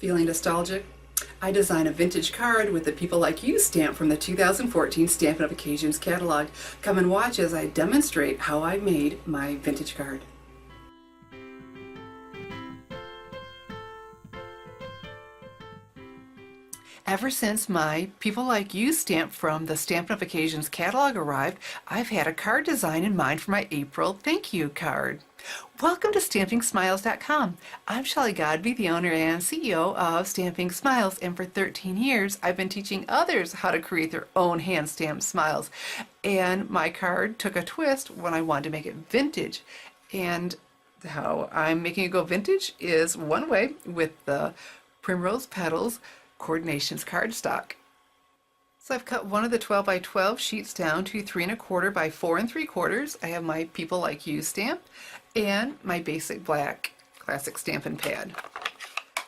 Feeling nostalgic? I design a vintage card with the People Like You stamp from the 2014 Stampin' Up! Occasions catalog. Come and watch as I demonstrate how I made my vintage card. Ever since my People Like You stamp from the Stampin' Up! Occasions catalog arrived, I've had a card design in mind for my April thank you card. Welcome to StampingSmiles.com. I'm Shelley Godby, the owner and CEO of Stamping Smiles, and for 13 years I've been teaching others how to create their own hand-stamped smiles. And my card took a twist when I wanted to make it vintage. And how I'm making it go vintage is one way with the Primrose Petals Coordinations cardstock. So I've cut one of the 12 by 12 sheets down to 3 1/4 by 4 3/4. I have my People Like You stamp and my basic black classic Stampin' pad.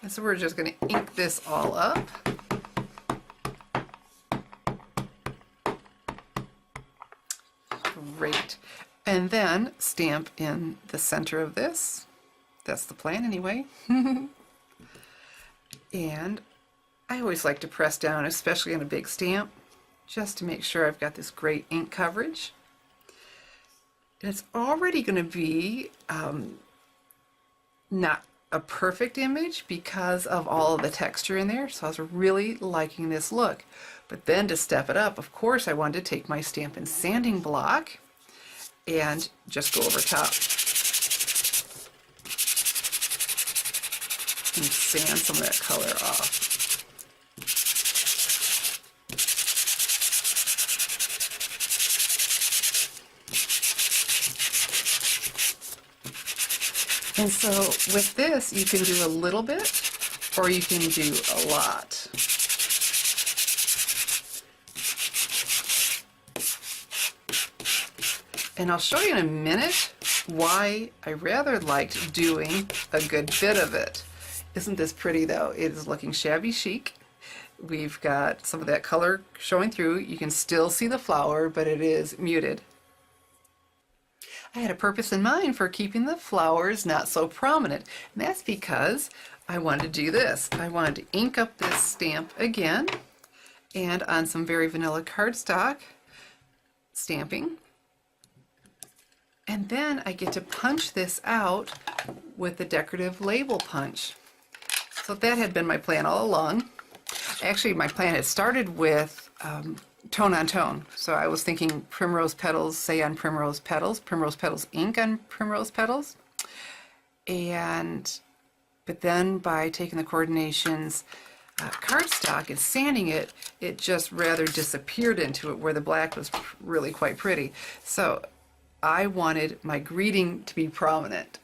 And so we're just going to ink this all up. Great. And then stamp in the center of this. That's the plan anyway. And I always like to press down, especially on a big stamp, just to make sure I've got this great ink coverage. And it's already going to be not a perfect image because of all of the texture in there, so I was really liking this look. But then to step it up, of course, I wanted to take my Stampin' sanding block and just go over top and sand some of that color off. And so with this, you can do a little bit, or you can do a lot. And I'll show you in a minute why I rather liked doing a good bit of it. Isn't this pretty though? It is looking shabby chic. We've got some of that color showing through. You can still see the flower, but it is muted. I had a purpose in mind for keeping the flowers not so prominent, and that's because I wanted to do this. I wanted to ink up this stamp again, and on some very vanilla cardstock stamping, and then I get to punch this out with the decorative label punch. So that had been my plan all along. Actually, my plan had started with tone on tone. So I was thinking Primrose Petals, say on Primrose Petals ink on Primrose Petals. But then by taking the Coordinations cardstock and sanding it, it just rather disappeared into it where the black was really quite pretty. So I wanted my greeting to be prominent.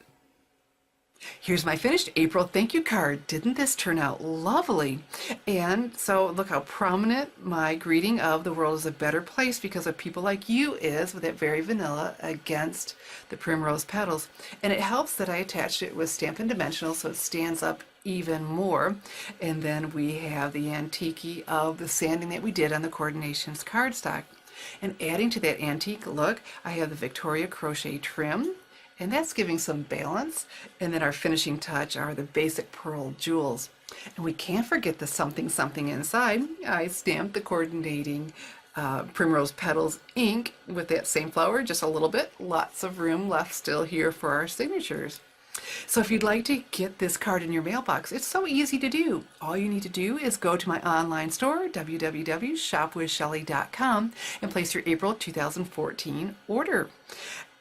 Here's my finished April thank you card. Didn't this turn out lovely? And so look how prominent my greeting of the world is a better place because of People Like You is, with that very vanilla against the Primrose Petals. And it helps that I attached it with Stampin' Dimensional so it stands up even more. And then we have the antique of the sanding that we did on the Coordinations cardstock. And adding to that antique look, I have the Victoria crochet trim, and that's giving some balance. And then our finishing touch are the basic pearl jewels. And we can't forget the something something inside. I stamped the coordinating Primrose Petals ink with that same flower, just a little bit. Lots of room left still here for our signatures. So if you'd like to get this card in your mailbox, it's so easy to do. All you need to do is go to my online store, www.shopwithshelley.com, and place your April 2014 order.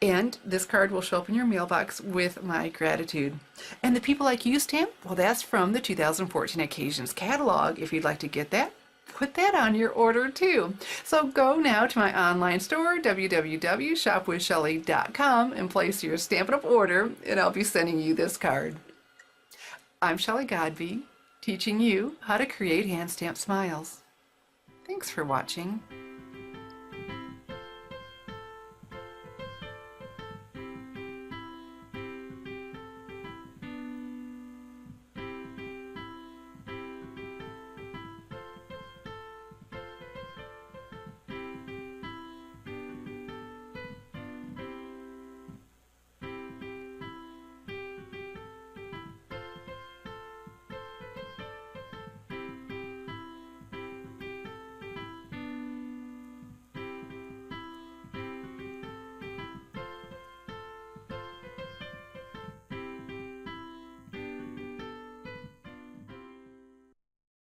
And this card will show up in your mailbox with my gratitude. And the People Like You stamp, well, that's from the 2014 Occasions catalog. If you'd like to get that, put that on your order too. So go now to my online store, www.shopwithshelley.com, and place your Stampin' Up! Order, and I'll be sending you this card. I'm Shelley Godby, teaching you how to create hand-stamped smiles. Thanks for watching.